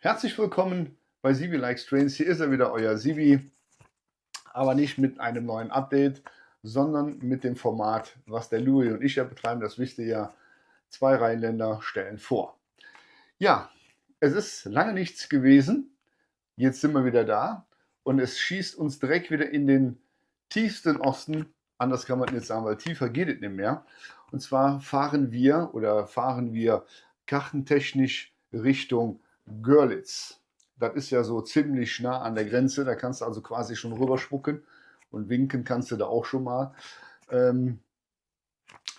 Herzlich willkommen bei Sibi Likes Trains. Hier ist er wieder, euer Sibi, aber nicht mit einem neuen Update, sondern mit dem Format, was der Louis und ich ja betreiben. Das wisst ihr ja, zwei Rheinländer stellen vor. Ja, es ist lange nichts gewesen. Jetzt sind wir wieder da und es schießt uns direkt wieder in den tiefsten Osten. Anders kann man nicht sagen, weil tiefer geht es nicht mehr. Und zwar fahren wir kartentechnisch Richtung Görlitz. Das ist ja so ziemlich nah an der Grenze, da kannst du also quasi schon rüberspucken und winken kannst du da auch schon mal.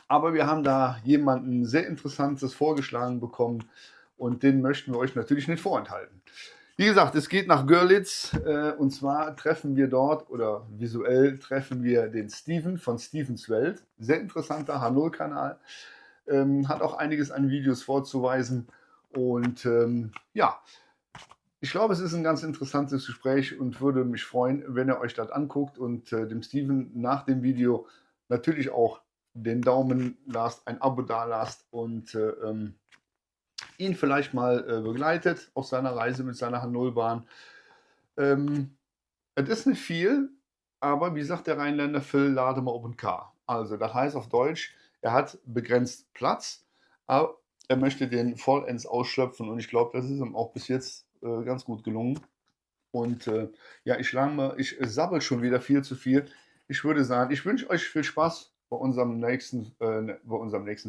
Aber wir haben da jemanden sehr Interessantes vorgeschlagen bekommen und den möchten wir euch natürlich nicht vorenthalten. Wie gesagt, es geht nach Görlitz und zwar treffen wir dort oder visuell treffen wir den Steven von Stevens Welt. Sehr interessanter H0-Kanal, hat auch einiges an Videos vorzuweisen und ja, ich glaube, es ist ein ganz interessantes Gespräch und würde mich freuen, wenn ihr euch das anguckt und dem Steven nach dem Video natürlich auch den Daumen lasst, ein Abo da lasst und ihn vielleicht mal begleitet auf seiner Reise mit seiner H0-Bahn. Es ist nicht viel, aber wie sagt der Rheinländer, Phil, lade mal Open Car. Also das heißt auf Deutsch, er hat begrenzt Platz, aber er möchte den vollends ausschöpfen und ich glaube, das ist ihm auch bis jetzt ganz gut gelungen. Und ja, ich sabbel schon wieder viel zu viel. Ich würde sagen, ich wünsche euch viel Spaß bei unserem nächsten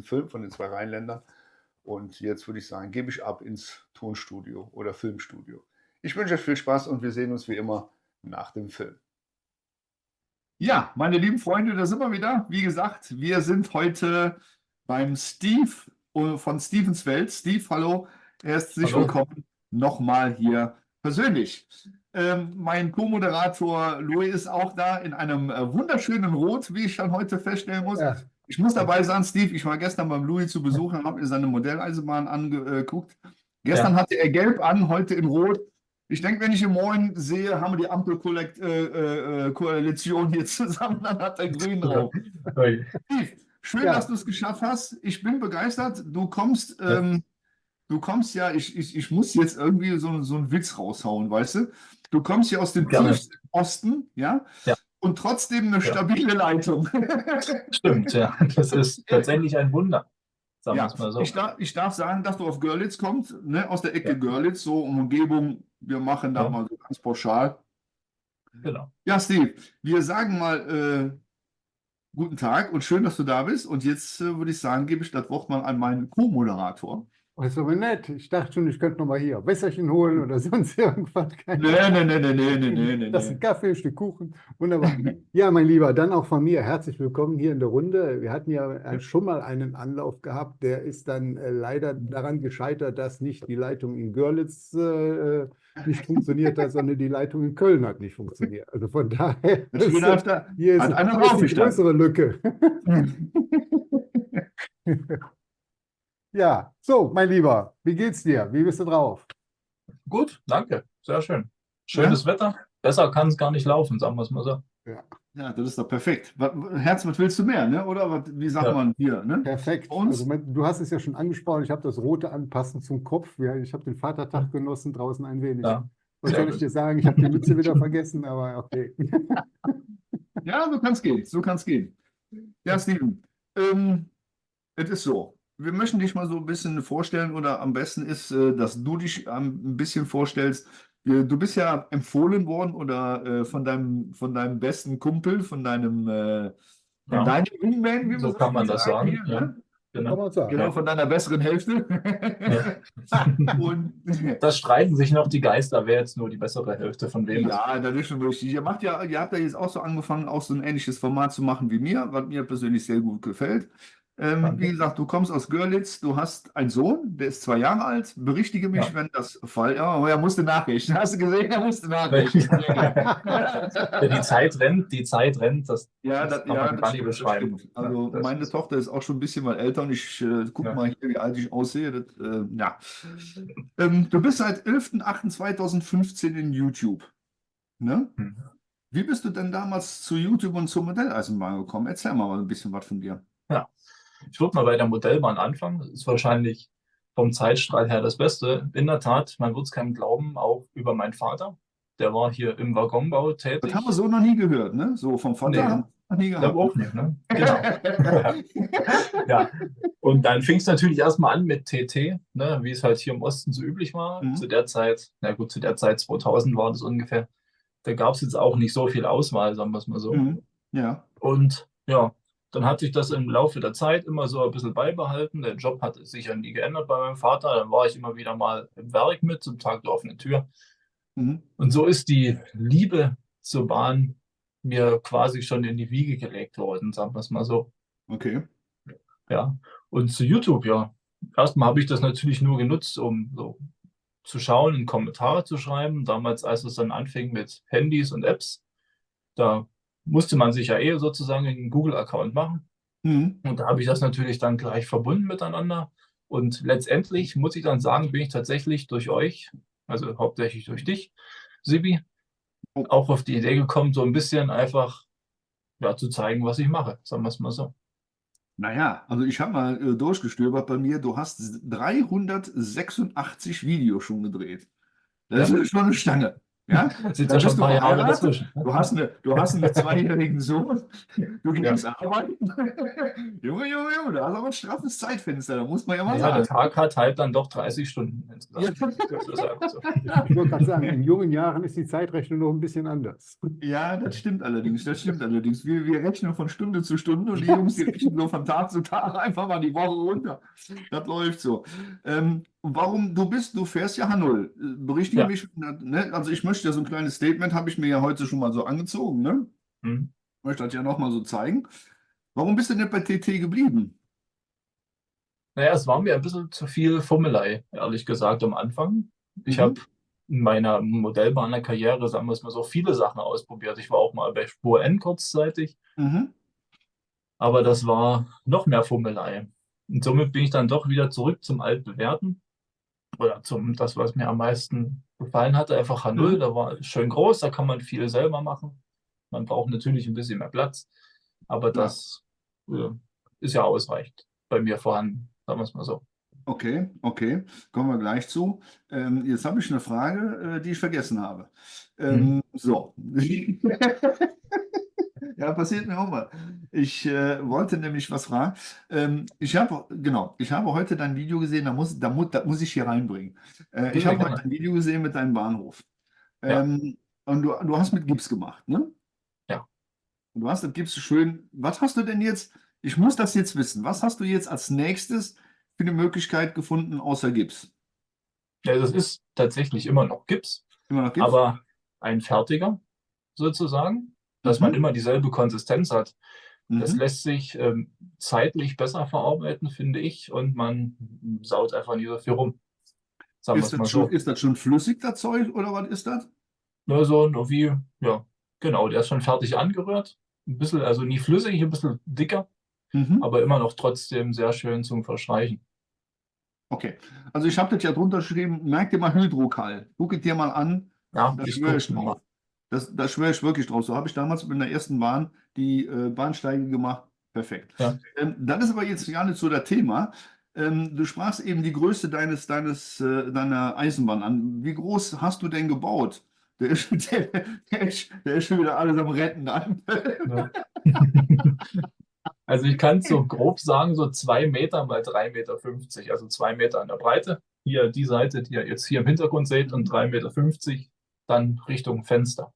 Film von den zwei Rheinländern. Und jetzt würde ich sagen, gebe ich ab ins Tonstudio oder Filmstudio. Ich wünsche euch viel Spaß und wir sehen uns wie immer nach dem Film. Ja, meine lieben Freunde, da sind wir wieder. Wie gesagt, wir sind heute beim Steve von Stevens Welt. Steve, hallo, herzlich willkommen nochmal hier persönlich. Mein Co-Moderator Louis ist auch da in einem wunderschönen Rot, wie ich dann heute feststellen muss. Ja. Ich muss dabei sagen, Steve, ich war gestern beim Louis zu Besuch und habe mir seine Modelleisenbahn angeguckt. Gestern hatte er gelb an, heute in Rot. Ich denke, wenn ich ihn morgen sehe, haben wir die Ampelkoalition hier zusammen, dann hat er grün drauf. Steve, schön, dass du es geschafft hast. Ich bin begeistert. Du kommst ja, ich muss jetzt irgendwie so einen Witz raushauen, weißt du? Du kommst ja aus dem tiefsten Osten, ja? Und trotzdem eine stabile Leitung. Stimmt, ja. Das ist tatsächlich ein Wunder. Sagen wir es mal so. Ich darf sagen, dass du auf Görlitz kommst, ne? Aus der Ecke Görlitz, so Umgebung. Wir machen da mal so ganz pauschal. Genau. Ja, Steve, wir sagen mal guten Tag und schön, dass du da bist. Und jetzt würde ich sagen, gebe ich das Wort mal an meinen Co-Moderator. Das ist aber nett. Ich dachte schon, ich könnte noch mal hier Wässerchen holen oder sonst irgendwas. Nee. Das ist ein Kaffee, ein Stück Kuchen. Wunderbar. Ja, mein Lieber, dann auch von mir herzlich willkommen hier in der Runde. Wir hatten ja schon mal einen Anlauf gehabt, der ist dann leider daran gescheitert, dass nicht die Leitung in Görlitz nicht funktioniert hat, sondern die Leitung in Köln hat nicht funktioniert. Also von daher hier ist eine größere Lücke. Ja, so, mein Lieber, wie geht's dir? Wie bist du drauf? Gut, danke. Sehr schön. Schönes Wetter. Besser kann es gar nicht laufen, sagen wir es mal so. Ja, das ist doch perfekt. Herz, was willst du mehr, ne? Oder wie sagt man hier? Ne? Perfekt. Also, du hast es ja schon angesprochen, ich habe das Rote anpassen zum Kopf. Ich habe den Vatertag genossen, draußen ein wenig. Ja. Was soll ich dir sagen? Ich habe die Mütze wieder vergessen, aber okay. Ja, so kann es gehen. So kann es gehen. Ja, Steven, es ist so. Wir möchten dich mal so ein bisschen vorstellen oder am besten ist, dass du dich ein bisschen vorstellst. Du bist ja empfohlen worden oder von deinem besten Kumpel, von deinem Wingman, wie so kann man das sagen. Hier, ja. ne? Genau, von deiner besseren Hälfte. Und das streiten sich noch die Geister, wer jetzt nur die bessere Hälfte von wem ist. Ja, das ist schon richtig. Ihr habt ja jetzt auch so angefangen, auch so ein ähnliches Format zu machen wie mir, was mir persönlich sehr gut gefällt. Wie gesagt, du kommst aus Görlitz, du hast einen Sohn, der ist 2 Jahre alt. Berichtige mich, wenn das Fall ist. Ja, er musste nachrichten. Hast du gesehen? Er musste nachrichten. Die Zeit rennt, das kann man gar nicht beschreiben. Also meine Tochter ist auch schon ein bisschen mal älter und ich gucke mal hier, wie alt ich aussehe. Du bist seit 11.08.2015 in YouTube. Ne? Wie bist du denn damals zu YouTube und zur Modelleisenbahn gekommen? Erzähl mal ein bisschen was von dir. Ja, ich würde mal bei der Modellbahn anfangen. Das ist wahrscheinlich vom Zeitstrahl her das Beste. In der Tat, man wird es keinem glauben, auch über meinen Vater. Der war hier im Waggonbau Das haben wir tätig. so noch nie gehört, ne? So vom Vater Nee, haben wir noch nie ich gehabt. glaube auch nicht, ne? Genau. Ja, und dann fing es natürlich erstmal an mit TT, ne, wie es halt hier im Osten so üblich war. Mhm. Zu der Zeit, na gut, zu der Zeit 2000 war das ungefähr. Da gab es jetzt auch nicht so viel Auswahl, sagen wir es mal so. Mhm. Ja. Und ja, dann hat sich das im Laufe der Zeit immer so ein bisschen beibehalten. Der Job hat sich ja nie geändert bei meinem Vater. Dann war ich immer wieder mal im Werk mit zum Tag der offenen Tür. Mhm. Und so ist die Liebe zur Bahn mir quasi schon in die Wiege gelegt worden, sagen wir es mal so. Okay. Ja, und zu YouTube, ja. Erstmal habe ich das natürlich nur genutzt, um so zu schauen und Kommentare zu schreiben. Damals, als es dann anfing mit Handys und Apps, da musste man sich ja sozusagen einen Google-Account machen. Mhm. Und da habe ich das natürlich dann gleich verbunden miteinander. Und letztendlich muss ich dann sagen, bin ich tatsächlich durch euch, also hauptsächlich durch dich, Sibi, auch auf die Idee gekommen, so ein bisschen einfach ja, zu zeigen, was ich mache. Sagen wir es mal so. Naja, also ich habe mal durchgestöbert bei mir. Du hast 386 Videos schon gedreht. Das Ja, ist schon eine Stange. Ja? sind ja Dann schon bist ein du paar Jahre verheiratet, dazwischen. du hast einen zweijährigen Sohn, du Ja. gehst arbeiten. Junge, Junge, Junge, da hast aber ein straffes Zeitfenster, da muss man ja mal Ja, der sagen. Tag hat halt dann doch 30 Stunden Ja. insgesamt. Das ist einfach so. Ich wollte gerade sagen, in jungen Jahren ist die Zeitrechnung noch ein bisschen anders. Ja, das stimmt allerdings, das stimmt allerdings. Wir rechnen von Stunde zu Stunde und die Jungs, die rechnen so von Tag zu Tag einfach mal die Woche runter. Das läuft so. Und warum, du fährst ja H0. Berichtige Ja. mich, ne? Also ich möchte ja so ein kleines Statement, habe ich mir ja heute schon mal so angezogen, ne? Hm. Ich möchte das ja nochmal so zeigen. Warum bist du nicht bei TT geblieben? Naja, es war mir ein bisschen zu viel Fummelei, ehrlich gesagt, am Anfang. Ich habe Mhm. in meiner Modellbahner-Karriere, sagen wir es mal so, viele Sachen ausprobiert. Ich war auch mal bei Spur N kurzzeitig, Mhm. aber das war noch mehr Fummelei. Und somit bin ich dann doch wieder zurück zum Altbewährten oder zum das, was mir am meisten gefallen hatte, einfach H0. Mhm. Da war schön groß, da kann man viel selber machen. Man braucht natürlich ein bisschen mehr Platz, aber Ja. das äh, ist ja ausreichend bei mir vorhanden, sagen wir es mal so. Okay, okay, kommen wir gleich zu. Jetzt habe ich eine Frage, die ich vergessen habe. Hm. So. Ja, passiert mir auch mal. Ich wollte nämlich was fragen. Ich habe heute dein Video gesehen, das muss ich hier reinbringen. Ich Sehr habe heute gerne. ein Video gesehen mit deinem Bahnhof. Ja, Und du hast mit Gips gemacht, ne? ja. Und du hast das Gips schön. Was hast du denn jetzt? Ich muss das jetzt wissen. Was hast du jetzt als nächstes für eine Möglichkeit gefunden außer Gips? Ja, das ist tatsächlich immer noch Gips, Immer noch Gips? aber ein fertiger sozusagen, dass man Mhm. immer dieselbe Konsistenz hat. Das Mhm. lässt sich zeitlich besser verarbeiten, finde ich, und man saut einfach nie so viel rum. Sagen wir es mal so. Ist das schon flüssig, das Zeug, oder was ist das? Ja, so nur wie, ja, genau, der ist schon fertig angerührt. Ein bisschen, also nie flüssig, ein bisschen dicker, Mhm. aber immer noch trotzdem sehr schön zum Verschreichen. Okay. Also ich habe das ja drunter geschrieben, merk dir mal Hydrokal. Guck es dir mal an, Ja, da ich schwöre ich guck's mir mal. drauf. Da schwöre ich wirklich drauf. So habe ich damals mit der ersten Bahn die Bahnsteige gemacht. Perfekt. Ja. Das ist aber jetzt gar nicht so das Thema. Du sprachst eben die Größe deiner Eisenbahn an. Wie groß hast du denn gebaut? Der ist schon wieder alles am Retten an. Ja. Also ich kann es so grob sagen, so 2 Meter mal 3,50 Meter, also 2 Meter in der Breite. Hier die Seite, die ihr jetzt hier im Hintergrund seht, und 3,50 Meter dann Richtung Fenster.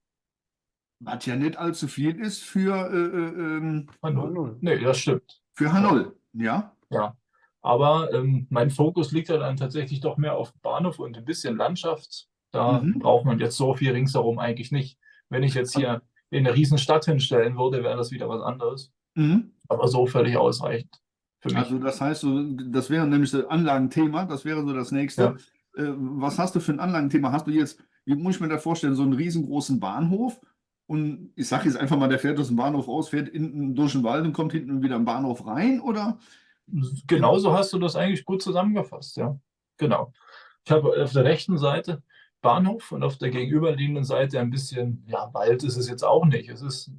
Was ja nicht allzu viel ist H0. Null. Nee, das stimmt. für Ja. H0. Ja? Ja. Aber mein Fokus liegt ja dann tatsächlich doch mehr auf Bahnhof und ein bisschen Landschaft. Da Mhm. braucht man jetzt so viel ringsherum eigentlich nicht. Wenn ich jetzt hier in eine riesen Stadt hinstellen würde, wäre das wieder was anderes. Mhm. Aber so völlig ausreichend für mich. Also das heißt, das wäre nämlich das Anlagenthema, das wäre so das nächste. Ja. Was hast du für ein Anlagenthema? Hast du jetzt, wie muss ich mir das vorstellen, so einen riesengroßen Bahnhof? Und ich sage jetzt einfach mal, der fährt aus dem Bahnhof raus, fährt hinten durch den Wald und kommt hinten wieder im Bahnhof rein? Oder? Genauso hast du das eigentlich gut zusammengefasst, ja. Genau. Ich habe auf der rechten Seite Bahnhof und auf der gegenüberliegenden Seite ein bisschen, ja, Wald ist es jetzt auch nicht. Es ist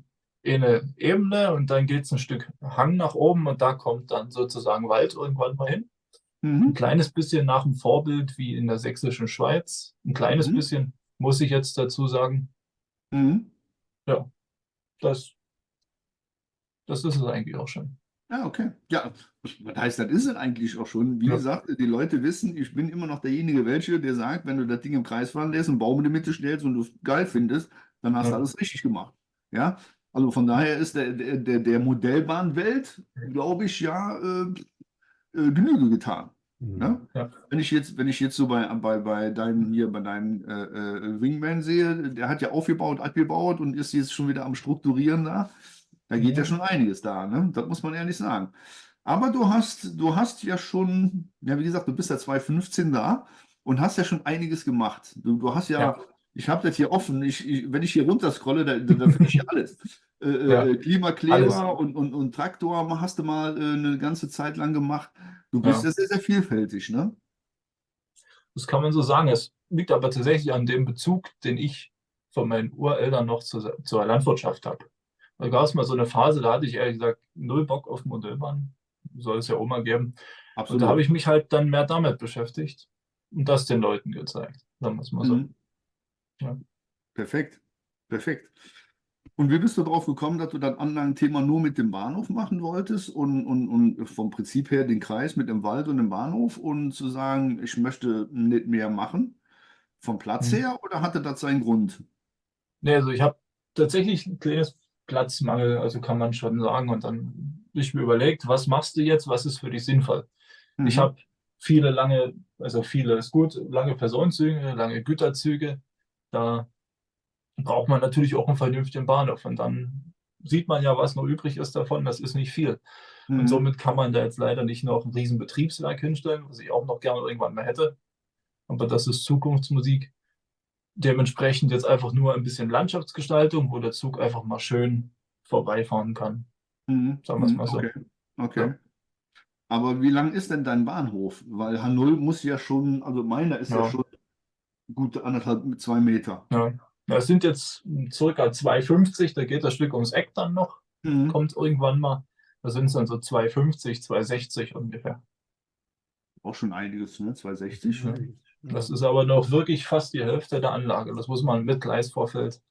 eine Ebene und dann geht es ein Stück Hang nach oben und da kommt dann sozusagen Wald irgendwann mal hin. Ein kleines bisschen nach dem Vorbild wie in der sächsischen Schweiz. Ein kleines Mhm. bisschen, muss ich jetzt dazu sagen. Mhm. Ja, das, das ist es eigentlich auch schon. Ja, okay. Ja, was heißt, das ist es eigentlich auch schon. Wie Ja, gesagt, die Leute wissen, ich bin immer noch derjenige, der sagt, wenn du das Ding im Kreis fahren lässt und einen Baum in die Mitte stellst und du es geil findest, dann hast du ja, alles richtig gemacht. Ja, also von daher ist der Modellbahnwelt, glaube ich, ja, Genüge getan. Mhm. Ne? ja, Wenn ich jetzt so bei deinem Wingman sehe, der hat ja aufgebaut, abgebaut und ist jetzt schon wieder am Strukturieren da. Da geht ja ja, schon einiges da, ne? Das muss man ehrlich sagen. Aber du hast ja schon, ja, wie gesagt, du bist ja 2015 da und hast ja schon einiges gemacht. Du hast ja, ja, ich habe das hier offen, wenn ich hier runterscrolle, da finde ich hier alles. ja, alles. Klimakleber und Traktor hast du mal eine ganze Zeit lang gemacht. Du bist Ja, ja sehr, sehr vielfältig, ne? das kann man so sagen. Es liegt aber tatsächlich an dem Bezug, den ich von meinen Ureltern noch zur Landwirtschaft habe. Da gab es mal so eine Phase, da hatte ich ehrlich gesagt null Bock auf Modellbahn. Soll es ja auch mal geben. Und da habe Absolut. ich mich halt dann mehr damit beschäftigt und das den Leuten gezeigt. Sagen wir es mal so. Mhm. Ja. Perfekt. Perfekt. Und wie bist du darauf gekommen, dass du das Anlagenthema nur mit dem Bahnhof machen wolltest und vom Prinzip her den Kreis mit dem Wald und dem Bahnhof und zu sagen, ich möchte nicht mehr machen, vom Platz Hm. her, oder hatte das seinen Grund? Nee, also ich habe tatsächlich ein kleines Platzmangel, also kann man schon sagen. Und dann habe ich mir überlegt, was machst du jetzt, was ist für dich sinnvoll? Ich Mhm. habe viele lange, also viele ist gut, lange Personenzüge, lange Güterzüge. Da braucht man natürlich auch einen vernünftigen Bahnhof. Und dann sieht man ja, was noch übrig ist davon. Das ist nicht viel. Und Mhm. somit kann man da jetzt leider nicht noch ein riesen Betriebswerk hinstellen, was ich auch noch gerne irgendwann mal hätte. Aber das ist Zukunftsmusik. Dementsprechend jetzt einfach nur ein bisschen Landschaftsgestaltung, wo der Zug einfach mal schön vorbeifahren kann. Mhm. Sagen wir es Mhm. mal so. Okay. Okay. Ja, Aber wie lang ist denn dein Bahnhof? Weil H0 muss ja schon, also meiner ist ja ja, schon gute 1,5, 2 Meter. ja. Ja, es sind jetzt circa 2,50, da geht das Stück ums Eck dann noch. Mhm. Kommt irgendwann mal. Da sind es dann so 2,50, 2,60 ungefähr. Auch schon einiges, ne? 2,60. Ja. Mhm. Das Ja. ist aber noch wirklich fast die Hälfte der Anlage. Das muss man mit Gleisvorfeld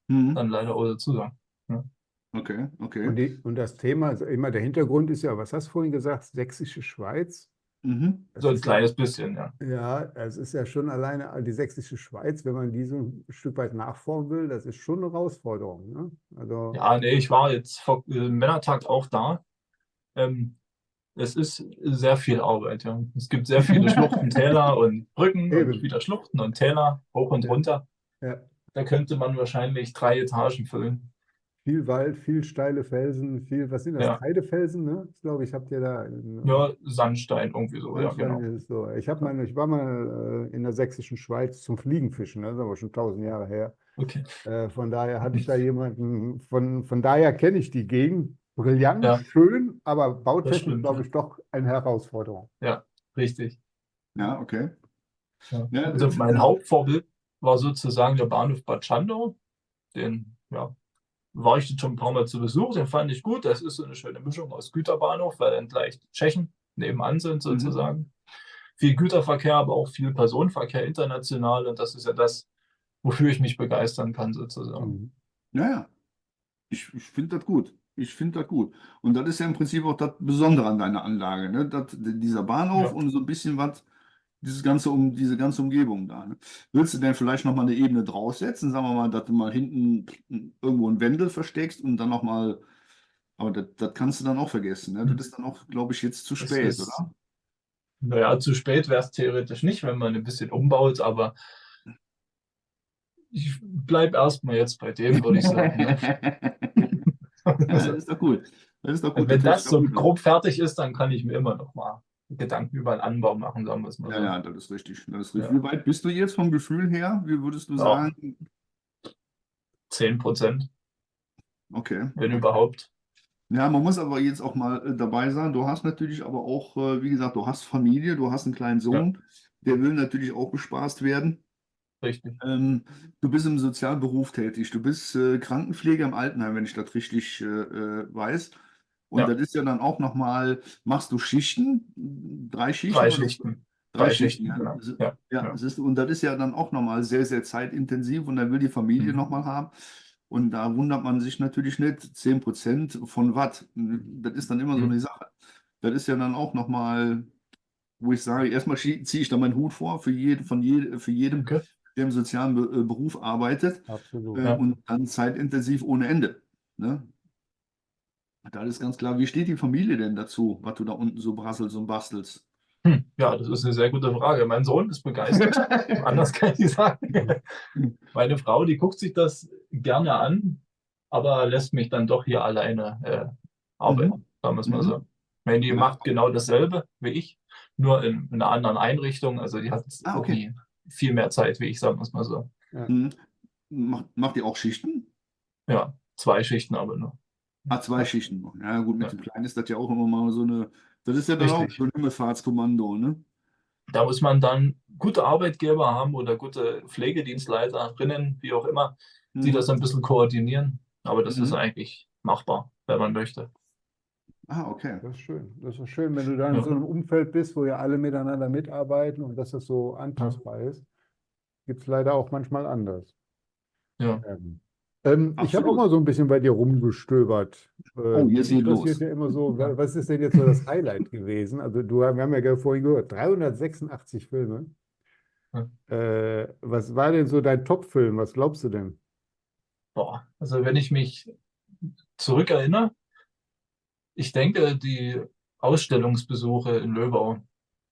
Mhm. dann leider auch dazu sagen. Ja. Okay, okay. Und das Thema, also immer der Hintergrund ist ja, was hast du vorhin gesagt, Sächsische Schweiz? Mhm. Das So ein ist ja, kleines bisschen, ja. ja, es ist ja schon alleine die Sächsische Schweiz, wenn man die so ein Stück weit nachformen will, das ist schon eine Herausforderung, ne? Also, Ja, nee, ich war jetzt vor Männertag auch da. Ähm, Es ist sehr viel Arbeit, ja. Es gibt sehr viele Schluchten, Täler und Brücken und eben, wieder Schluchten und Täler hoch und ja, runter. ja. Da könnte man wahrscheinlich 3 Etagen füllen. Viel Wald, viel steile Felsen, viel, was sind das? Ja, Kreidefelsen, ne? Ich glaube, ich habe dir da ja, Sandstein irgendwie so, ja, Sandstein genau. ist es so. Ja, Ich war mal in der sächsischen Schweiz zum Fliegenfischen, ne? Das ist aber schon 1000 Jahre her. okay. Von daher hatte ich da jemanden, von daher kenne ich die Gegend. Brillant, Ja, schön, aber das bautechnisch, stimmt, glaube ja. ich, doch eine Herausforderung. Ja, richtig. Ja, okay. Ja. Ja, Also mein Hauptvorbild war sozusagen der Bahnhof Bad Schandau. Den, ja, war ich jetzt schon ein paar Mal zu Besuch, den fand ich gut. Das ist so eine schöne Mischung aus Güterbahnhof, weil dann gleich die Tschechen nebenan sind mhm. sozusagen. Viel Güterverkehr, aber auch viel Personenverkehr international. Und das ist ja das, wofür ich mich begeistern kann, sozusagen. Mhm. Ja, ja. Ich finde das gut. Ich finde das gut. Und das ist ja im Prinzip auch das Besondere an deiner Anlage, ne? Dieser Bahnhof Ja, und so ein bisschen was, diese ganze Umgebung da. Ne? Willst du denn vielleicht nochmal eine Ebene draufsetzen? Sagen wir mal, dass du mal hinten irgendwo einen Wendel versteckst und dann nochmal, aber das kannst du dann auch vergessen. Ne? Das ist dann auch, glaube ich, jetzt zu es spät, ist, oder? naja, zu spät wäre es theoretisch nicht, wenn man ein bisschen umbaut, aber ich bleibe erstmal jetzt bei dem, würde ich sagen. Ne? Ja, Also, das ist doch gut. Das ist doch gut. Das wenn hört sich das doch so gut an. grob fertig ist, dann kann ich mir immer noch mal Gedanken über einen Anbau machen, sagen wir es mal Ja, so. ja, das ist richtig. Das ist richtig. Ja, Wie weit bist du jetzt vom Gefühl her? Wie würdest du ja, sagen? 10%, Okay, wenn okay. überhaupt. Ja, man muss aber jetzt auch mal dabei sein. Du hast natürlich aber auch, wie gesagt, du hast Familie, du hast einen kleinen Ja, Sohn, der will natürlich auch bespaßt werden. richtig. Ähm, Du bist im sozialen Beruf tätig. Du bist Krankenpfleger im Altenheim, wenn ich das richtig weiß. Und Ja. das ist ja dann auch nochmal, machst du Schichten? 3 Schichten? 3 oder? Schichten. 3 3 Schichten, Schichten, ja. genau. Ja, Ja, ja. und das ist ja dann auch nochmal sehr, sehr zeitintensiv und dann will die Familie Mhm. nochmal haben. Und da wundert man sich natürlich nicht, 10% von Watt. Das ist dann immer so Mhm. eine Sache. Das ist ja dann auch nochmal, wo ich sage, erstmal ziehe ich da meinen Hut vor für jedem, Okay. der im sozialen Beruf arbeitet Absolut. Ja. und dann zeitintensiv ohne Ende. Ne? Da ist ganz klar, wie steht die Familie denn dazu, was du da unten so brasselst und bastelst? Ja, das ist eine sehr gute Frage. Mein Sohn ist begeistert. Anders kann ich nicht sagen. Meine Frau, die guckt sich das gerne an, aber lässt mich dann doch hier alleine arbeiten, Mhm. sagen wir es mal Mhm. so. Die Ja. macht genau dasselbe wie ich, nur in einer anderen Einrichtung. Also die hat Okay. irgendwie viel mehr Zeit wie ich, sagen wir es mal so. Ja. Mhm. Macht ihr auch Schichten? Ja, 2 Schichten aber nur. Ah, 2 Ja, Schichten noch. Ja, gut, mit ja. dem Kleinen ist das ja auch immer mal so eine. Das ist ja dann auch Richtig. so ein Himmelfahrtskommando, ne? Da muss man dann gute Arbeitgeber haben oder gute Pflegedienstleiterinnen, wie auch immer, die das Mhm. ein bisschen koordinieren. Aber das ist Mhm. eigentlich machbar, wenn man möchte. Ah, okay. Das ist schön. Das ist schön, wenn du da in Ja. so einem Umfeld bist, wo ja alle miteinander mitarbeiten und dass das so Ja. antastbar ist. Gibt es leider auch manchmal anders. Ja. Ich habe auch Absolut. mal so ein bisschen bei dir rumgestöbert. Oh, jetzt Mich geht interessiert los. ja immer so, Ja. was ist denn jetzt so das Highlight gewesen? Also wir haben ja vorhin gehört, 386 Filme. Was war denn so dein Top-Film? Was glaubst du denn? Boah. Also wenn ich mich zurückerinnere, ich denke, die Ausstellungsbesuche in Löbau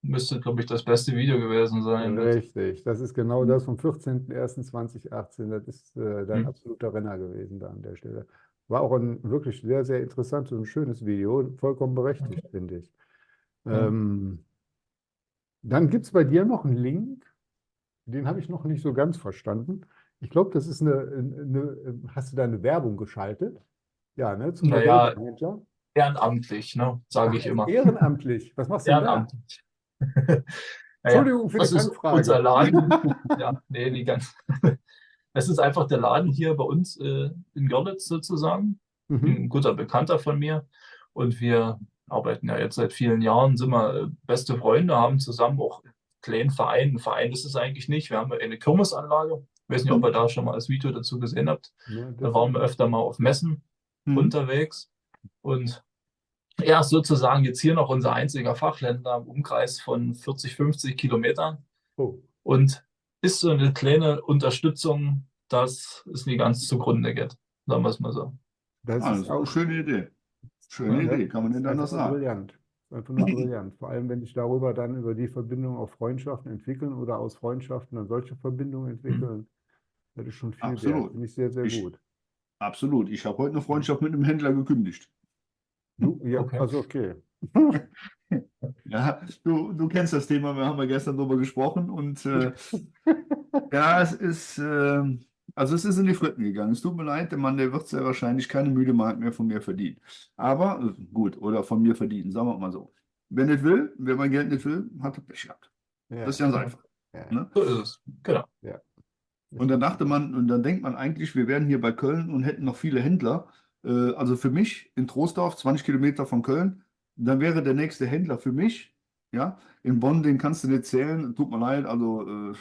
müsste, glaube ich, das beste Video gewesen sein. Richtig, das ist genau das vom 14.01.2018. Das ist dein Hm. absoluter Renner gewesen da an der Stelle. War auch ein wirklich sehr, sehr interessantes und schönes Video. Vollkommen berechtigt, finde ich. Ja. Dann gibt es bei dir noch einen Link, den habe ich noch nicht so ganz verstanden. Ich glaube, das ist hast du da eine Werbung geschaltet? Ja, ne, zum Naja, Modellhändler. ehrenamtlich, ne, sage Ach, ich immer. ehrenamtlich. Was machst du denn da? Ehrenamtlich. Naja, Entschuldigung für die das ist unser Fangfrage. Laden. Ja, nee, die ganz. Es ist einfach der Laden hier bei uns in Görlitz sozusagen. Mhm. Ein guter Bekannter von mir. Und wir arbeiten ja jetzt seit vielen Jahren, sind wir beste Freunde, haben zusammen auch einen kleinen Verein. Ein Verein ist es eigentlich nicht. Wir haben eine Kirmesanlage. Ich weiß nicht, ob ihr da schon mal das Video dazu gesehen habt. Ja, Da das waren wir öfter mal auf Messen Mhm. unterwegs. Und er ist sozusagen jetzt hier noch unser einziger Fachhändler im Umkreis von 40, 50 Kilometern oh, und ist so eine kleine Unterstützung, dass es nie ganz zugrunde geht. Sagen wir es mal so. das Ah, das ist ist eine auch. schöne Idee. Schöne Ja. Ja, Idee, kann man das nicht ist anders einfach nur sagen. brillant. Einfach nur brillant. Vor allem, wenn sich darüber dann über die Verbindung auf Freundschaften entwickeln oder aus Freundschaften dann solche Verbindungen Hm. entwickeln. Das ist schon viel wert. Absolut. Finde ich sehr, sehr Ich, gut. absolut. Ich habe heute eine Freundschaft mit einem Händler gekündigt. Du, ja, Okay. also okay. Ja, du kennst das Thema, wir haben ja gestern darüber gesprochen und ja, also es ist in die Fritten gegangen. Es tut mir leid, der Mann, der wird sehr wahrscheinlich keine müde Mark mehr von mir verdienen. Aber gut, oder von mir verdienen, sagen wir mal so. Wer nicht will, wer mein Geld nicht will, hat er Pech gehabt. Das ist Ja, ganz einfach. ja, Ne? So ist es. Genau. ja. Und dann dachte man, und dann denkt man eigentlich, wir wären hier bei Köln und hätten noch viele Händler. Also für mich in Troisdorf, 20 Kilometer von Köln, dann wäre der nächste Händler für mich. Ja, in Bonn, den kannst du nicht zählen, tut mir leid. Also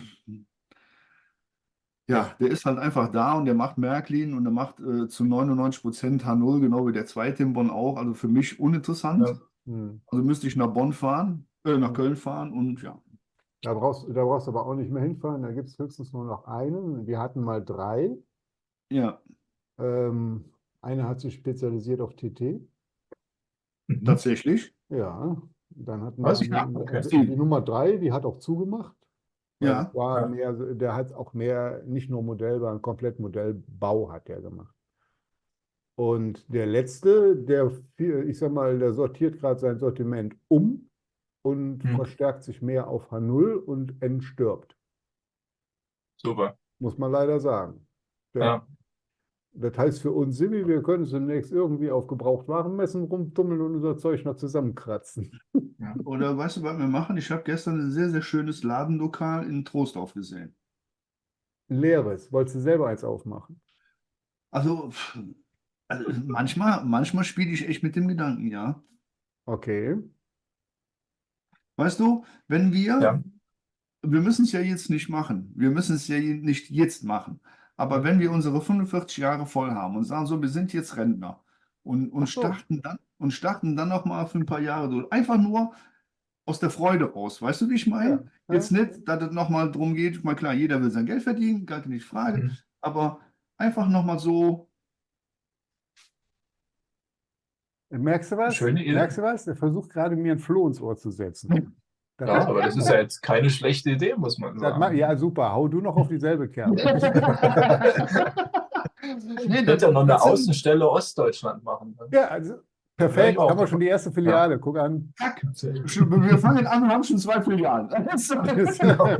ja, der ist halt einfach da und der macht Märklin und der macht zu 99% H0, genau wie der zweite in Bonn auch. Also für mich uninteressant. Ja. Hm. Also müsste ich nach Bonn fahren, nach Hm. Köln fahren und ja. Da brauchst du aber auch nicht mehr hinfahren. Da gibt es höchstens nur noch einen. Wir hatten mal 3. Ja, Einer hat sich spezialisiert auf TT. Mhm. tatsächlich. Ja, dann hatten wir Was? Ja, Okay. die Nummer 3, die hat auch zugemacht, weil das Ja, war Ja. mehr, der hat auch mehr, nicht nur Modellbau, ein komplett Modellbau hat der gemacht. Und der letzte, ich sag mal, der sortiert gerade sein Sortiment um und Hm. verstärkt sich mehr auf H0 und N stirbt, Super. muss man leider sagen. Ja. Ja. Das heißt für uns, Sibi, wir können demnächst irgendwie auf Gebrauchtwarenmessen rumtummeln und unser Zeug noch zusammenkratzen. Ja. oder weißt du, was wir machen? Ich habe gestern ein sehr, sehr schönes Ladenlokal in Troisdorf gesehen. Leeres, wolltest du selber eins aufmachen? Also, Also manchmal spiele ich echt mit dem Gedanken, ja. Okay. Weißt du, wenn Ja. wir müssen es ja jetzt nicht machen, wir müssen es ja nicht jetzt machen, aber wenn wir unsere 45 Jahre voll haben und sagen so, wir sind jetzt Rentner und Ach so. starten dann noch mal für ein paar Jahre durch, einfach nur aus der Freude raus, weißt du, wie ich Ja. meine? Ja. Jetzt nicht, dass es noch mal drum geht, mal klar, jeder will sein Geld verdienen, gar keine Frage, Mhm. aber einfach noch mal so, Merkst du was? Schöne Idee. Merkst du was? Er versucht gerade mir ein Floh ins Ohr zu setzen. Das Ja, macht aber das ist ja jetzt keine schlechte Idee, muss man sagen. ja, super. Hau du noch auf dieselbe Kerbe. nee, Ich könnte ja noch eine das sind, Außenstelle Ostdeutschland machen. Ne? Ja, also Wäre ich perfekt. auch Haben wir schon dabei. die erste Ja. Filiale. Guck an. zack, wir fangen an und haben schon 2 Filialen. Genau.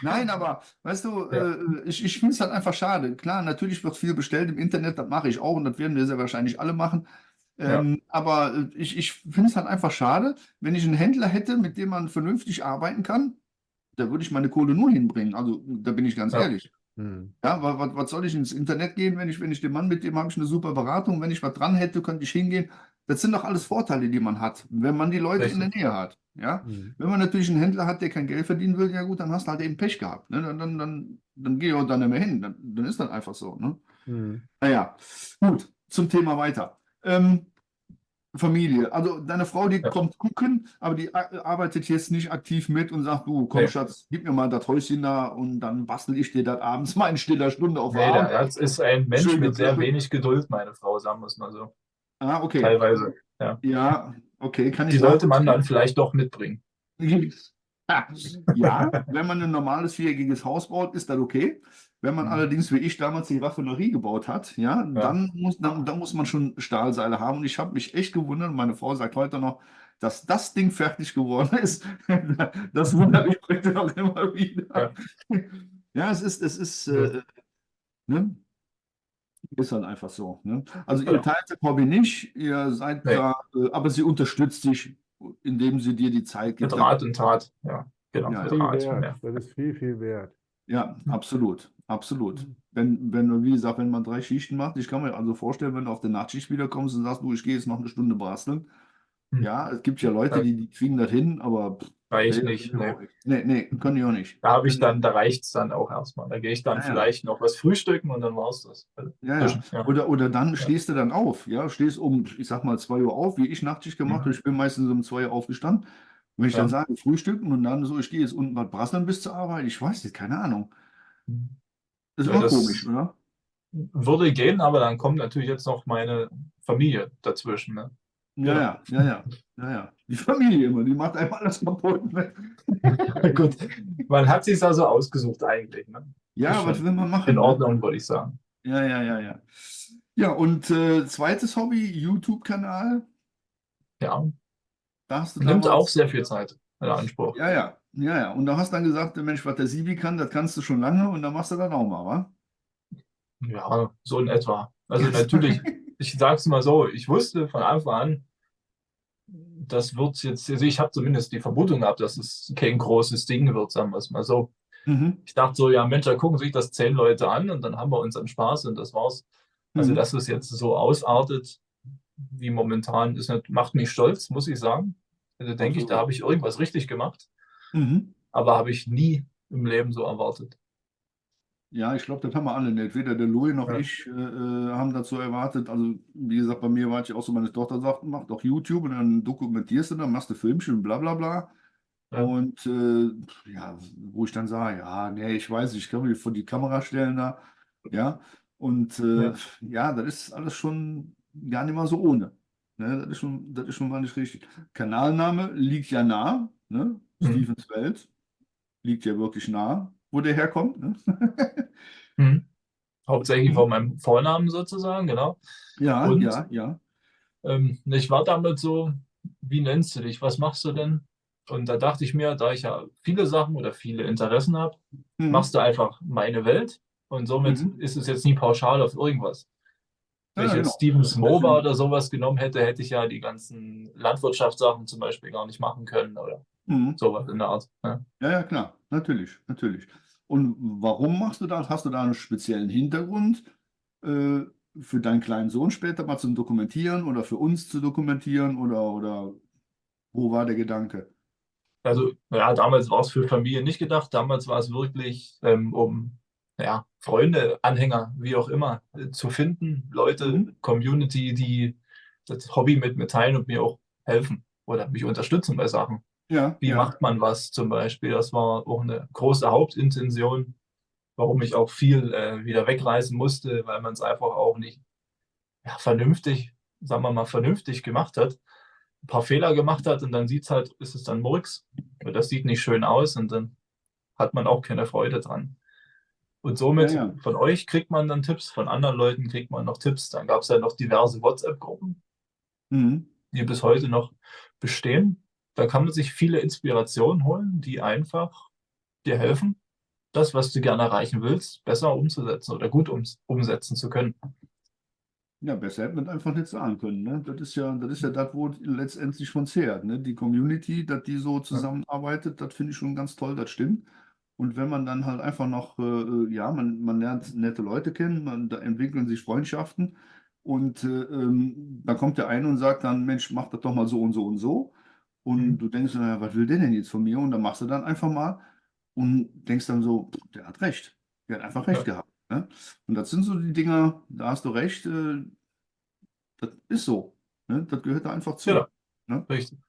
Nein, aber weißt du, Ja. ich finde es halt einfach schade. Klar, natürlich wird viel bestellt im Internet, das mache ich auch und das werden wir sehr wahrscheinlich alle machen. Ja. Aber ich finde es halt einfach schade, wenn ich einen Händler hätte, mit dem man vernünftig arbeiten kann, da würde ich meine Kohle nur hinbringen. Also da bin ich ganz Ja. ehrlich. Hm. Ja, was soll ich ins Internet gehen, wenn ich den Mann, mit dem habe ich eine super Beratung, wenn ich was dran hätte, könnte ich hingehen. Das sind doch alles Vorteile, die man hat, wenn man die Leute in der Richtig. Nähe hat. Ja? Hm. Wenn man natürlich einen Händler hat, der kein Geld verdienen will, ja gut, dann hast du halt eben Pech gehabt. Ne? Dann gehe ich auch da nicht mehr hin. Dann ist das einfach so. Ne? Hm. Naja, gut, zum Thema weiter. Familie. Also deine Frau, die Ja. kommt gucken, aber die arbeitet jetzt nicht aktiv mit und sagt, du, komm Nee. Schatz, gib mir mal das Häuschen da und dann bastel ich dir das abends mal in stiller Stunde auf den Nee, Abend. das ist ein Mensch Schön mit sehr geklöppelt. wenig Geduld, meine Frau, sagen wir es mal so. Ah, okay. Teilweise. Ja. Ja, okay, kann Die ich sollte man dann nachvollziehen. vielleicht doch mitbringen. Ja, wenn man ein normales viereckiges Haus baut, ist das okay. Wenn man Mhm. allerdings wie ich damals die Raffinerie gebaut hat, ja, Ja. dann muss man schon Stahlseile haben. Und ich habe mich echt gewundert, meine Frau sagt heute noch, dass das Ding fertig geworden ist. Das wundert mich heute noch immer wieder. Ja. Ja, es ist, Mhm. ne? Ist halt einfach so. Ne? Also ihr Genau. teilt das Hobby nicht, ihr seid Nee. da, aber sie unterstützt dich, indem sie dir die Zeit Mit gibt. Rat und Tat. Ja. Genau. Ja, Mit ja. Viel Rat. wert. Ja. Das ist viel, viel wert. Ja, absolut, absolut. Wenn, wie gesagt, wenn man 3 Schichten macht, ich kann mir also vorstellen, wenn du auf der Nachtschicht wiederkommst und sagst, du, ich gehe jetzt noch eine Stunde basteln. Hm. Ja, es gibt ja Leute, Das die kriegen das hin, aber reicht nee, das nicht. können die Nee. auch nicht. Nee, nee, können die auch nicht. Da reicht es dann auch erstmal. Da gehe ich dann Ja, ja. vielleicht noch was frühstücken und dann war es das. Ja, ja. Zwischen. Ja. Oder dann Ja. stehst du dann auf, ja, stehst um, ich sag mal 2 Uhr auf, wie ich Nachtschicht gemacht habe. Mhm. Ich bin meistens um 2 Uhr aufgestanden. Und wenn ich dann Ja. sage, frühstücken und dann so, ich gehe jetzt unten was brasseln bis zur Arbeit, ich weiß nicht, keine Ahnung. Das ist Ja, auch komisch, das oder? würde gehen, aber dann kommt natürlich jetzt noch meine Familie dazwischen. Ne? Ja, Genau. ja, ja, ja, ja, ja. Die Familie immer, die macht einem alles kaputt. Ne? Gut. Man hat sich also ausgesucht eigentlich. Ne? Ist Ja, was schon will man in machen, ne? Ordnung, würde ich sagen. Ja, ja, ja, ja. Ja, und zweites Hobby, YouTube-Kanal. Ja. Da hast du Nimmt auch damals, sehr viel Zeit in Anspruch. ja, ja, ja, ja. Und da hast du dann gesagt, Mensch, was der Sibi kann, das kannst du schon lange und dann machst du das auch mal, wa? Ja, so in etwa. Also natürlich, ich sage es mal so, ich wusste von Anfang an, das wird jetzt, also ich habe zumindest die Vermutung gehabt, dass es kein großes Ding wird, sagen wir es mal so. Mhm. Ich dachte so, ja Mensch, da gucken sich das 10 Leute an und dann haben wir unseren Spaß und das war's. Also, Mhm. dass es jetzt so ausartet, wie momentan, macht mich stolz, muss ich sagen. Also denke ich, da Absolut. habe ich irgendwas richtig gemacht, Mhm. aber habe ich nie im Leben so erwartet. Ja, ich glaube, das haben wir alle nicht. Weder der Louis noch Ja. ich haben dazu erwartet. Also, wie gesagt, bei mir war es ja auch so, meine Tochter sagt, mach doch YouTube und dann dokumentierst du dann, machst du Filmchen und bla bla bla. Ja. Und ja, wo ich dann sage, ja, nee, ich weiß, ich kann mich vor die Kamera stellen da, ja. Und Ja. ja, das ist alles schon gar nicht mal so ohne. Ne, das ist schon mal nicht richtig. Kanalname liegt ja nah, ne? Mhm. Stevens Welt liegt ja wirklich nah, wo der herkommt, ne? Mhm. Hauptsächlich von meinem Vornamen sozusagen, genau. Ja, Und ja, ja. ich war damit so, wie nennst du dich? Was machst du denn? Und da dachte ich mir, da ich ja viele Sachen oder viele Interessen habe, Mhm. machst du einfach meine Welt. Und somit Mhm. ist es jetzt nie pauschal auf irgendwas. Wenn Ja, ich ja, jetzt genau. Steven Das Smoba oder sowas genommen hätte, hätte ich ja die ganzen Landwirtschaftssachen zum Beispiel gar nicht machen können oder mhm. sowas in der Art. Ne? Ja, ja, klar, natürlich, natürlich. Und warum machst du das? Hast du da einen speziellen Hintergrund? Äh, für deinen kleinen Sohn später mal zum Dokumentieren oder für uns zu dokumentieren oder wo war der Gedanke? Also, ja, damals war es für Familie nicht gedacht. Damals war es wirklich, um ja, Freunde, Anhänger, wie auch immer, zu finden. Leute, Mhm. Community, die das Hobby mit mir teilen und mir auch helfen oder mich unterstützen bei Sachen. Ja, Wie ja. macht man was zum Beispiel? Das war auch eine große Hauptintention, warum ich auch viel wieder wegreisen musste, weil man es einfach auch nicht ja, vernünftig, sagen wir mal, vernünftig gemacht hat, ein paar Fehler gemacht hat und dann sieht's halt, ist es dann Murks. Das sieht nicht schön aus und dann hat man auch keine Freude dran. Und Ja, somit ja. von euch kriegt man dann Tipps, von anderen Leuten kriegt man noch Tipps. Dann gab es ja noch diverse WhatsApp-Gruppen, Mhm. die bis heute noch bestehen. Da kann man sich viele Inspirationen holen, die einfach dir helfen, das, was du gerne erreichen willst, besser umzusetzen oder gut umsetzen zu können. Ja, besser hätte man einfach nicht sagen können, ne? Das ist ja das, wo letztendlich von zehrt, ne? Die Community, dass die so Ja, zusammenarbeitet, das finde ich schon ganz toll, das stimmt. Und wenn man dann halt einfach noch, ja, man lernt nette Leute kennen, da entwickeln sich Freundschaften und dann kommt der eine und sagt dann, Mensch, mach das doch mal so und so und so. Und mhm. du denkst, naja, was will der denn jetzt von mir? Und dann machst du dann einfach mal und denkst dann so, der hat recht. Der hat einfach recht Ja, gehabt. Ne? Und das sind so die Dinger, da hast du recht, das ist so. Ne? Das gehört da einfach genau, zu. Ne? richtig.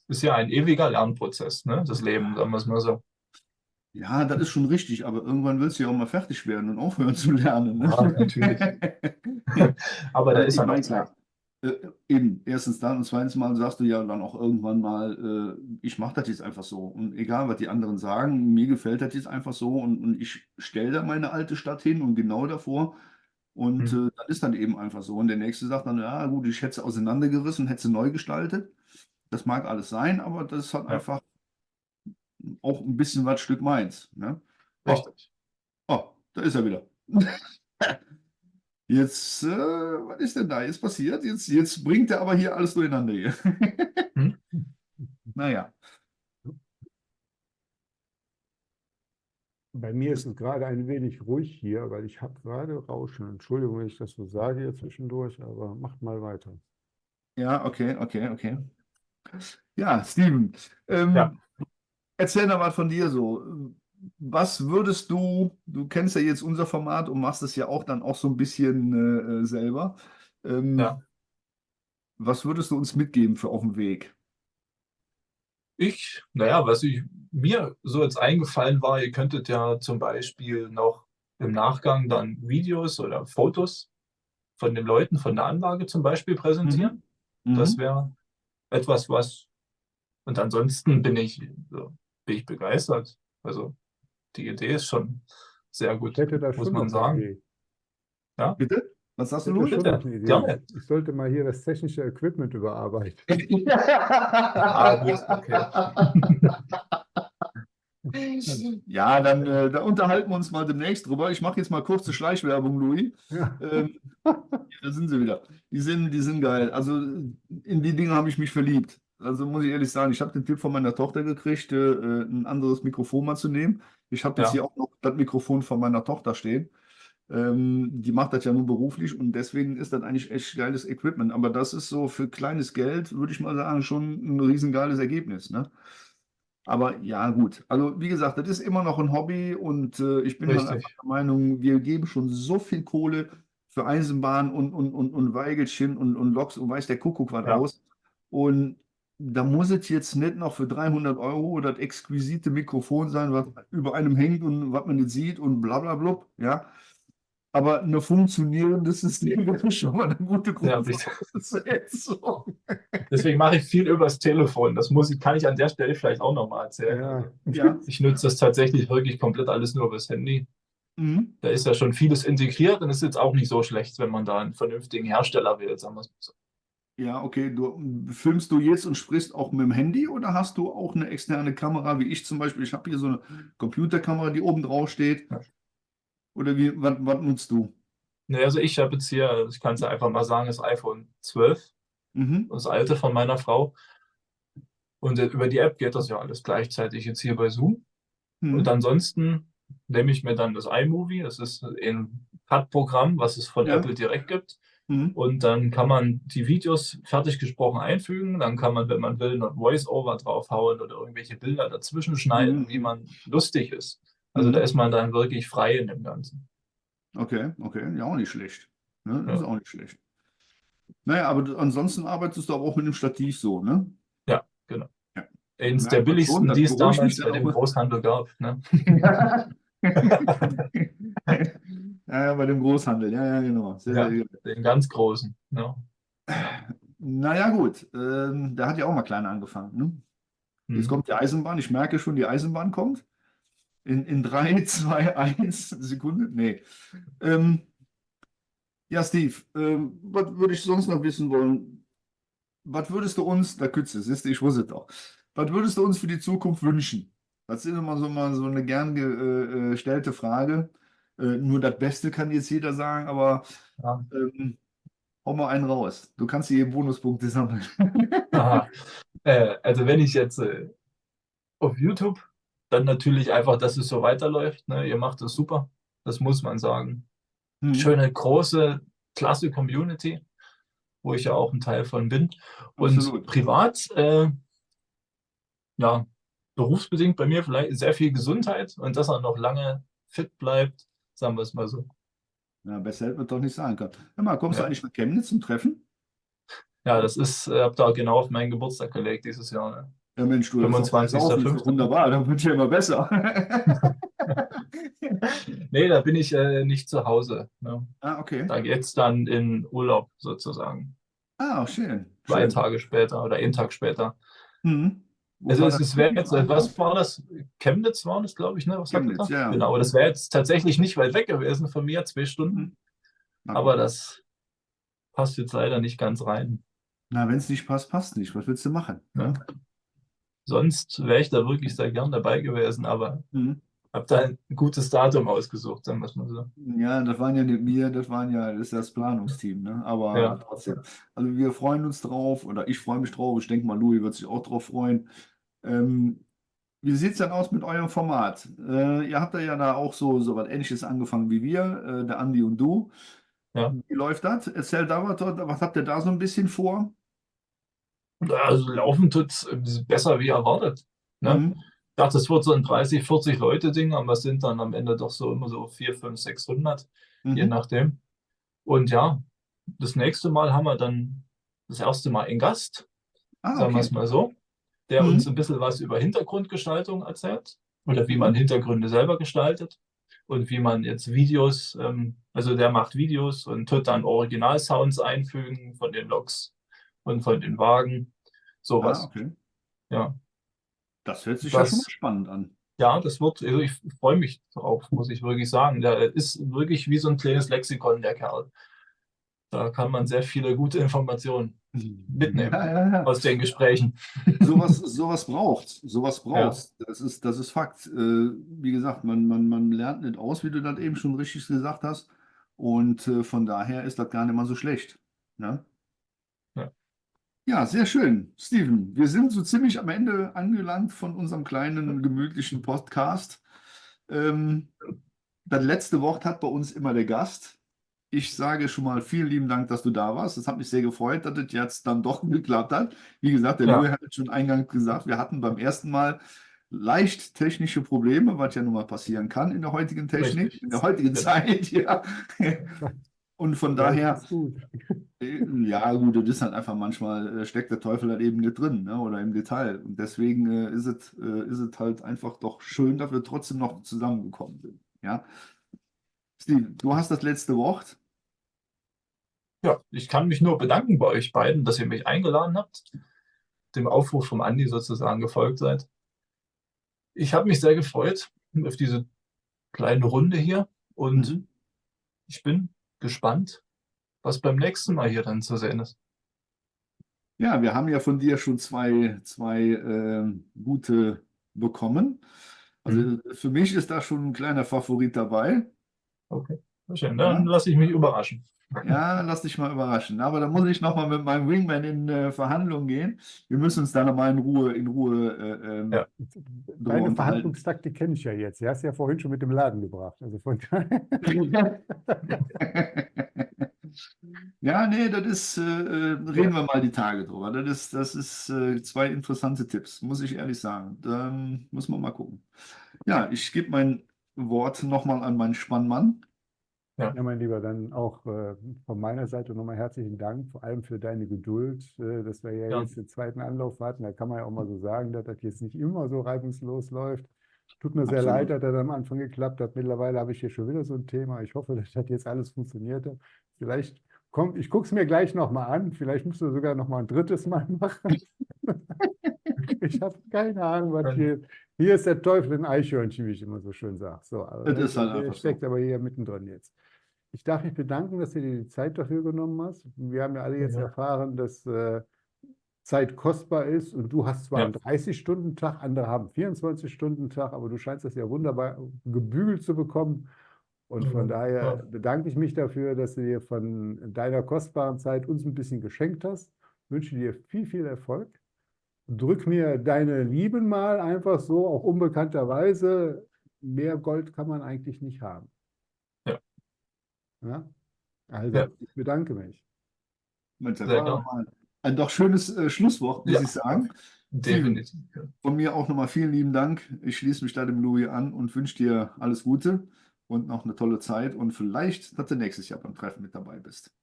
Ist ja ein ewiger Lernprozess, ne? Das Leben, sagen wir es mal so. Ja, das ist schon richtig, aber irgendwann willst du ja auch mal fertig werden und aufhören zu lernen. Ja, natürlich. Ne? Aber da ist Ich ja noch meine, Zeit. klar, eben, erstens dann und zweitens mal sagst du ja dann auch irgendwann mal, ich mache das jetzt einfach so. Und egal, was die anderen sagen, mir gefällt das jetzt einfach so und ich stelle da meine alte Stadt hin und genau davor. Und Mhm. das ist dann eben einfach so. Und der Nächste sagt dann, ja gut, ich hätte sie auseinandergerissen, hätte sie neu gestaltet. Das mag alles sein, aber das ist halt Ja, einfach auch ein bisschen was Stück meins. Ne? Oh, richtig. oh, da ist er wieder. Jetzt, was ist denn da jetzt passiert? Jetzt bringt er aber hier alles durcheinander hier. Mhm. Naja. Bei mir ist es gerade ein wenig ruhig hier, weil ich habe gerade Rauschen. Entschuldigung, wenn ich das so sage hier zwischendurch, aber macht mal weiter. Ja, okay, okay, okay. Ja, Steven, Ja, ähm, erzähl doch mal von dir so. Was würdest du kennst ja jetzt unser Format und machst es ja auch dann auch so ein bisschen selber. ja. Was würdest du uns mitgeben für auf dem Weg? Naja, mir so jetzt eingefallen war, ihr könntet ja zum Beispiel noch im Nachgang dann Videos oder Fotos von den Leuten von der Anlage zum Beispiel Mhm. präsentieren. Das Mhm. wäre etwas, und ansonsten bin ich begeistert. Also die Idee ist schon sehr Ich gut, hätte da muss schon man noch eine sagen. Idee. Ja, Bitte? Was sagst Ich du, hätte Louis? schon noch bitte, eine Idee. gerne. Ich sollte mal hier das technische Equipment überarbeiten. Ah, gut, okay. Ja, dann da unterhalten wir uns mal demnächst drüber. Ich mache jetzt mal kurze Schleichwerbung, Louis. Ja. Ähm, Da sind sie wieder. Die sind geil. Also in die Dinge habe ich mich verliebt. Also muss ich ehrlich sagen, ich habe den Tipp von meiner Tochter gekriegt, ein anderes Mikrofon mal zu nehmen. Ich habe jetzt Ja, hier auch noch das Mikrofon von meiner Tochter stehen. Die macht das ja nur beruflich und deswegen ist das eigentlich echt geiles Equipment. Aber das ist so für kleines Geld, würde ich mal sagen, schon ein riesengeiles Ergebnis, ne? Aber ja, gut. Also, wie gesagt, das ist immer noch ein Hobby und ich bin halt einfach richtig. der Meinung, wir geben schon so viel Kohle für Eisenbahn und Weigelchen und Loks und weiß der Kuckuck was Ja, aus. Und da muss es jetzt nicht noch für 300 € das exquisite Mikrofon sein, was über einem hängt und was man nicht sieht und bla bla blub, ja. Aber ein funktionierendes System wäre schon mal eine gute ja, richtig. Grundvoraussetzung. Deswegen mache ich viel übers Telefon. Kann ich an der Stelle vielleicht auch nochmal erzählen. Ja. Also Ja. ich nutze das tatsächlich wirklich komplett alles nur übers Handy. Mhm. Da ist ja schon vieles integriert und ist jetzt auch nicht so schlecht, wenn man da einen vernünftigen Hersteller wählt, sagen wir es mal so. Ja, okay. Filmst du jetzt und sprichst auch mit dem Handy oder hast du auch eine externe Kamera, wie ich zum Beispiel? Ich habe hier so eine Computerkamera, die oben drauf steht. Ja. Oder was nutzt du? Nee, also ich habe jetzt hier, ich kann es ja einfach mal sagen, das iPhone 12, Mhm. das alte von meiner Frau. Und über die App geht das ja alles gleichzeitig jetzt hier bei Zoom. Und Mhm. ansonsten nehme ich mir dann das iMovie, das ist CAD-Programm, was es von Ja. Apple direkt gibt. Mhm. Und dann kann man die Videos fertig gesprochen einfügen. Dann kann man, wenn man will, noch Voice-Over draufhauen oder irgendwelche Bilder dazwischen schneiden, wie Mhm. man lustig ist. Also da Mhm. ist man dann wirklich frei in dem Ganzen. Okay, okay. Ja, auch nicht schlecht. Ne? Das ist Ja, auch nicht schlecht. Naja, aber ansonsten arbeitest du aber auch mit dem Stativ so, ne? ja, genau. Ja. Eins der Merkt man schon, billigsten, das die es beruhigt mich damals dann bei auch dem mal. Großhandel gab. Ne? Ja, ja, bei dem Großhandel. Ja, ja, genau. Sehr, sehr Ja, gut. den ganz großen. Ja. Naja, gut. Der hat ja auch mal klein angefangen. Ne? Jetzt Hm. kommt die Eisenbahn. Ich merke schon, die Eisenbahn kommt. In 3, 2, 1 Sekunde. Nee. Ähm, ja, Steve, was würde ich sonst noch wissen wollen? Was würdest du uns, da Kütze, siehst du, ich wusste es doch. Was würdest du uns für die Zukunft wünschen? Das ist immer mal so eine gern gestellte Frage. Nur das Beste kann jetzt jeder sagen, aber Ja. hau mal einen raus. Du kannst hier Bonuspunkte sammeln. Aha. Also wenn ich jetzt auf YouTube, dann natürlich einfach, dass es so weiterläuft. Ne? Ihr macht das super, das muss man sagen. Hm, Schöne, große, klasse Community, wo ich ja auch ein Teil von bin. Und absolut. privat, ja, berufsbedingt bei mir vielleicht sehr viel Gesundheit und dass er noch lange fit bleibt, sagen wir es mal so. Ja, besser hätte man doch nicht sagen können. Hör mal, kommst du Ja, eigentlich nach Chemnitz zum Treffen? ja das ist, hab da genau auf meinen Geburtstag gelegt dieses Jahr. Ne? Ja, Mensch, du, lass doch mal saufen, ist doch 25.05. wunderbar, dann wird ja immer besser. Nee, da bin ich nicht zu Hause. Ne? Ah, okay. Da geht's dann in Urlaub sozusagen. Ah, schön, Zwei schön. Tage später oder einen Tag später. Mhm. Wo Also war es das? wäre Wenn ich jetzt, fragen darf? was war das? Chemnitz war das, glaube ich, ne? Was hattet Chemnitz, ihr? ja, ja. Genau, das wäre jetzt tatsächlich nicht weit weg gewesen von mir, 2 Stunden. Mhm. Na Aber guck. das passt jetzt leider nicht ganz rein. Na, wenn es nicht passt, passt nicht. Was willst du machen? Ne? Ne? Sonst wäre ich da wirklich sehr gern dabei gewesen, aber Mhm. habe da ein gutes Datum ausgesucht, sagen wir es mal so. Ja, das waren ja nicht wir, das ist das Planungsteam, ne? Aber Ja, trotzdem. Also wir freuen uns drauf, oder ich freue mich drauf. Ich denke mal, Louis wird sich auch drauf freuen. Ähm, Wie sieht es denn aus mit eurem Format? Ihr habt ja da auch so was Ähnliches angefangen wie wir, der Andi und du. ja. Wie läuft das? Erzähl da was habt ihr da so ein bisschen vor? Und also laufen tut es besser wie erwartet. Ne? Mhm. Ich dachte, es wird so ein 30, 40 Leute Ding, aber es sind dann am Ende doch so immer so 4, 5, 600, je Mhm. nachdem. Und ja, das nächste Mal haben wir dann das erste Mal einen Gast, Ah, sagen wir okay. es mal so, der uns Mhm. ein bisschen was über Hintergrundgestaltung erzählt oder wie man Mhm. Hintergründe selber gestaltet und wie man jetzt Videos, also der macht Videos und tut dann Originalsounds einfügen von den Loks und von den Wagen, Ah, sowas. okay. Ja, Das hört sich ja schon mal das, spannend an. ja, das wird, also ich freue mich drauf, muss ich wirklich sagen. Der ist wirklich wie so ein kleines Lexikon, der Kerl. Da kann man sehr viele gute Informationen Ja, mitnehmen ja, ja. aus den Gesprächen. Sowas braucht, sowas Ja, brauchst. Das ist Fakt. Wie gesagt, man lernt nicht aus, wie du das eben schon richtig gesagt hast. Und von daher ist das gar nicht mal so schlecht. Ne? ja. Ja, sehr schön. Steven, wir sind so ziemlich am Ende angelangt von unserem kleinen, gemütlichen Podcast. Ähm, Das letzte Wort hat bei uns immer der Gast. Ich sage schon mal vielen lieben Dank, dass du da warst. Es hat mich sehr gefreut, dass es jetzt dann doch geklappt hat. Wie gesagt, der Louis Ja, hat es schon eingangs gesagt, wir hatten beim ersten Mal leicht technische Probleme, was ja nun mal passieren kann in der heutigen Technik, richtig. in der heutigen Genau. Zeit, ja. Und von Ja, das daher, ist gut. ja gut, das ist halt einfach manchmal, steckt der Teufel halt eben nicht drin, ne, oder im Detail. Und deswegen ist es halt einfach doch schön, dass wir trotzdem noch zusammengekommen sind. Ja. Steve, du hast das letzte Wort. Ja, ich kann mich nur bedanken bei euch beiden, dass ihr mich eingeladen habt, dem Aufruf vom Andi sozusagen gefolgt seid. Ich habe mich sehr gefreut auf diese kleine Runde hier und Mhm. ich bin gespannt, was beim nächsten Mal hier dann zu sehen ist. Ja, wir haben ja von dir schon zwei gute bekommen. Mhm. Also für mich ist da schon ein kleiner Favorit dabei. Okay. Schön, dann lasse ich mich überraschen. Ja, lass dich mal überraschen. Aber da muss ich nochmal mit meinem Wingman in Verhandlungen gehen. Wir müssen uns da nochmal in Ruhe Ja. drüber Deine unterhalten. Verhandlungstaktik kenne ich ja jetzt. Die hast du ja vorhin schon mit dem Laden gebracht. Also von Ja, nee, das ist, reden wir mal die Tage drüber. Das ist zwei interessante Tipps, muss ich ehrlich sagen. Da muss man mal gucken. Ja, ich gebe mein Wort nochmal an meinen Spannmann. Ja, mein Lieber, dann auch von meiner Seite nochmal herzlichen Dank, vor allem für deine Geduld, dass wir ja Ja. jetzt den zweiten Anlauf hatten. Da kann man ja auch mal so sagen, dass das jetzt nicht immer so reibungslos läuft. Tut mir sehr Absolut. leid, dass das am Anfang geklappt hat. Mittlerweile habe ich hier schon wieder so ein Thema. Ich hoffe, dass das jetzt alles funktioniert hat. Vielleicht kommt, ich gucke es mir gleich nochmal an. Vielleicht musst du sogar nochmal ein drittes Mal machen. Ich habe keine Ahnung, was hier ist der Teufel in Eichhörnchen, wie ich immer so schön sage. So, aber Das ist halt der einfach steckt so. aber hier mittendrin jetzt. Ich darf mich bedanken, dass du dir die Zeit dafür genommen hast. Wir haben ja alle jetzt Ja. erfahren, dass Zeit kostbar ist und du hast zwar Ja. einen 30-Stunden-Tag, andere haben einen 24-Stunden-Tag, aber du scheinst das ja wunderbar gebügelt zu bekommen. Und von daher bedanke ich mich dafür, dass du dir von deiner kostbaren Zeit uns ein bisschen geschenkt hast. Wünsche dir viel, viel Erfolg. Drück mir deine Lieben mal einfach so, auch unbekannterweise. Mehr Gold kann man eigentlich nicht haben. Ja. Ja? Also, Ja. ich bedanke mich. Mensch, das Sehr war gerne. doch mal ein doch schönes Schlusswort, muss Ja. ich sagen. Definitiv. Ja. Von mir auch nochmal vielen lieben Dank. Ich schließe mich da dem Louis an und wünsche dir alles Gute und noch eine tolle Zeit und vielleicht, dass du nächstes Jahr beim Treffen mit dabei bist.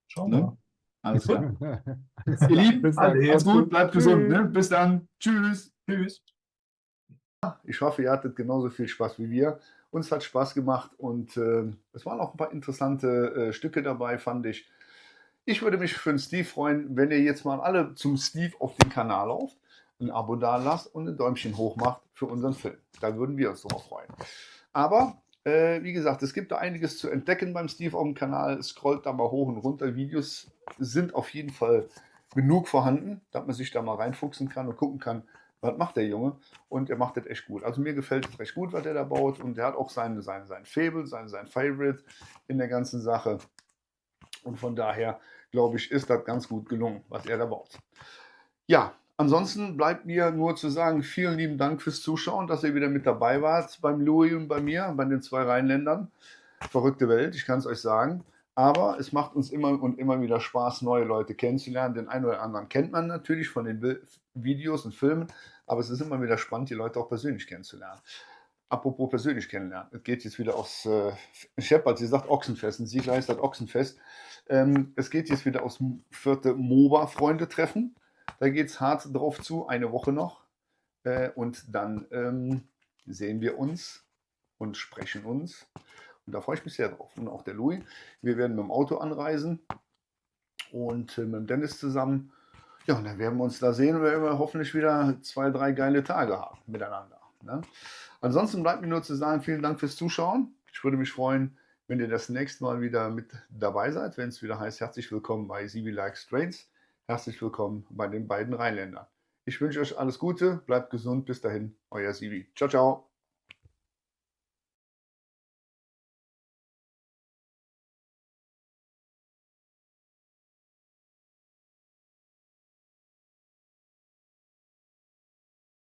Schauen wir Ne? mal. Alles klar. Alles Ihr klar. Lieben, Bis dann. alle, macht's Mach's gut, bleibt gesund. Tschüss. Ne? Bis dann. Tschüss. Tschüss. Ich hoffe, ihr hattet genauso viel Spaß wie wir. Uns hat Spaß gemacht und es waren auch ein paar interessante Stücke dabei, fand ich. Ich würde mich für den Steve freuen, wenn ihr jetzt mal alle zum Steve auf den Kanal lauft, ein Abo da lasst und ein Däumchen hoch macht für unseren Film. Da würden wir uns drüber freuen. Aber wie gesagt, es gibt da einiges zu entdecken beim Steve auf dem Kanal. Scrollt da mal hoch und runter. Videos sind auf jeden Fall genug vorhanden, dass man sich da mal reinfuchsen kann und gucken kann, was macht der Junge. Und er macht das echt gut. Also mir gefällt es recht gut, was er da baut. Und er hat auch sein Faible, sein Favorite in der ganzen Sache. Und von daher, glaube ich, ist das ganz gut gelungen, was er da baut. Ja, ansonsten bleibt mir nur zu sagen, vielen lieben Dank fürs Zuschauen, dass ihr wieder mit dabei wart beim Louis und bei mir, bei den zwei Rheinländern. Verrückte Welt, ich kann es euch sagen. Aber es macht uns immer und immer wieder Spaß, neue Leute kennenzulernen. Den einen oder anderen kennt man natürlich von den Videos und Filmen, aber es ist immer wieder spannend, die Leute auch persönlich kennenzulernen. Apropos persönlich kennenlernen. Es geht jetzt wieder aufs Shepard, sie sagt Ochsenfest, und sie heißt das Ochsenfest. Es geht jetzt wieder aufs 4. MOBA-Freunde-Treffen. Da geht es hart drauf zu, eine Woche noch. Und dann sehen wir uns und sprechen uns. Und da freue ich mich sehr drauf. Und auch der Louis. Wir werden mit dem Auto anreisen und mit dem Dennis zusammen. Ja, und dann werden wir uns da sehen und werden wir hoffentlich wieder 2, 3 geile Tage haben miteinander. Ne? Ansonsten bleibt mir nur zu sagen, vielen Dank fürs Zuschauen. Ich würde mich freuen, wenn ihr das nächste Mal wieder mit dabei seid, wenn es wieder heißt, herzlich willkommen bei Sibi Likes Trains. Herzlich willkommen bei den beiden Rheinländern. Ich wünsche euch alles Gute, bleibt gesund, bis dahin, euer Sibi. Ciao, ciao.